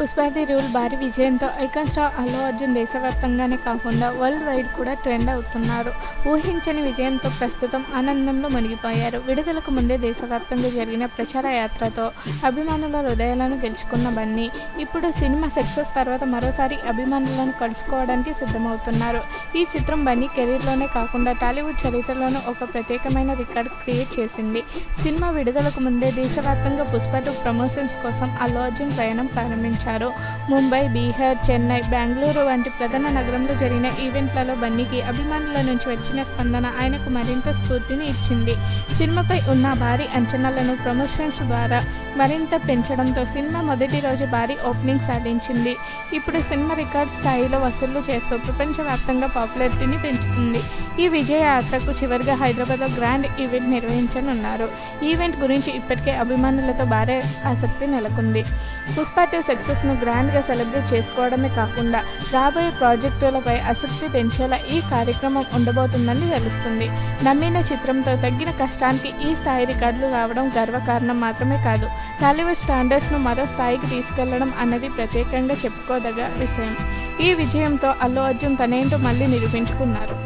పుష్పాది rule భారీ విజయంతో icon star Allu Arjun దేశవ్యాప్తంగానే కాకుండా వరల్డ్ వైడ్ కూడా ట్రెండ్ అవుతున్నారు. ఊహించని విజయంతో ప్రస్తుతం ఆనందంలో మునిగిపోయారు. విడుదలకు ముందే దేశవ్యాప్తంగా జరిగిన ప్రచార యాత్రతో అభిమానుల హృదయాలను గెలుచుకున్న బన్నీ ఇప్పుడు సినిమా సక్సెస్ తర్వాత మరోసారి అభిమానులను కలుసుకోవడానికి సిద్ధమవుతున్నారు. ఈ చిత్రం బన్నీ కెరీర్లోనే కాకుండా టాలీవుడ్ చరిత్రలోనూ ఒక ప్రత్యేకమైన రికార్డు క్రియేట్ చేసింది. సినిమా విడుదలకు ముందే దేశవ్యాప్తంగా పుష్ప 2 ప్రమోషన్స్ కోసం అల్లు అర్జున్ ప్రయాణం ప్రారంభించారు. ముంబై, బీహార్, చెన్నై, బెంగళూరు వంటి ప్రధాన నగరంలో జరిగిన ఈవెంట్లలో బన్నీకి అభిమానుల నుంచి వచ్చిన స్పందన ఆయనకు మరింత స్ఫూర్తిని ఇచ్చింది. సినిమాపై ఉన్న భారీ అంచనాలను ప్రమోషన్స్ ద్వారా మరింత పెంచడంతో సినిమా మొదటి రోజు భారీ ఓపెనింగ్ సాధించింది. ఇప్పుడు సినిమా రికార్డ్ స్థాయిలో వసూళ్లు చేస్తూ ప్రపంచవ్యాప్తంగా పాపులారిటీని పెంచుతుంది. ఈ విజయ యాత్రకు చివరిగా హైదరాబాద్లో గ్రాండ్ ఈవెంట్ నిర్వహించనున్నారు. ఈవెంట్ గురించి ఇప్పటికే అభిమానులతో భారీ ఆసక్తి నెలకొంది. పుష్ప 2 సక్సెస్ను గ్రాండ్గా సెలబ్రేట్ చేసుకోవడమే కాకుండా రాబోయే ప్రాజెక్టులపై ఆసక్తి పెంచేలా ఈ కార్యక్రమం ఉండబోతుందని తెలుస్తుంది. నమ్మిన చిత్రంతో తగ్గిన కష్టానికి ఈ స్థాయి రికార్డులు రావడం గర్వకారణం మాత్రమే కాదు, టాలీవుడ్ స్టాండర్డ్స్ను మరో స్థాయికి తీసుకెళ్లడం అన్నది ప్రత్యేకంగా చెప్పుకోదగ్గ విషయం. ఈ విజయంతో అల్లు అర్జున్ తనేంటో మళ్ళీ నిరూపించుకున్నారు.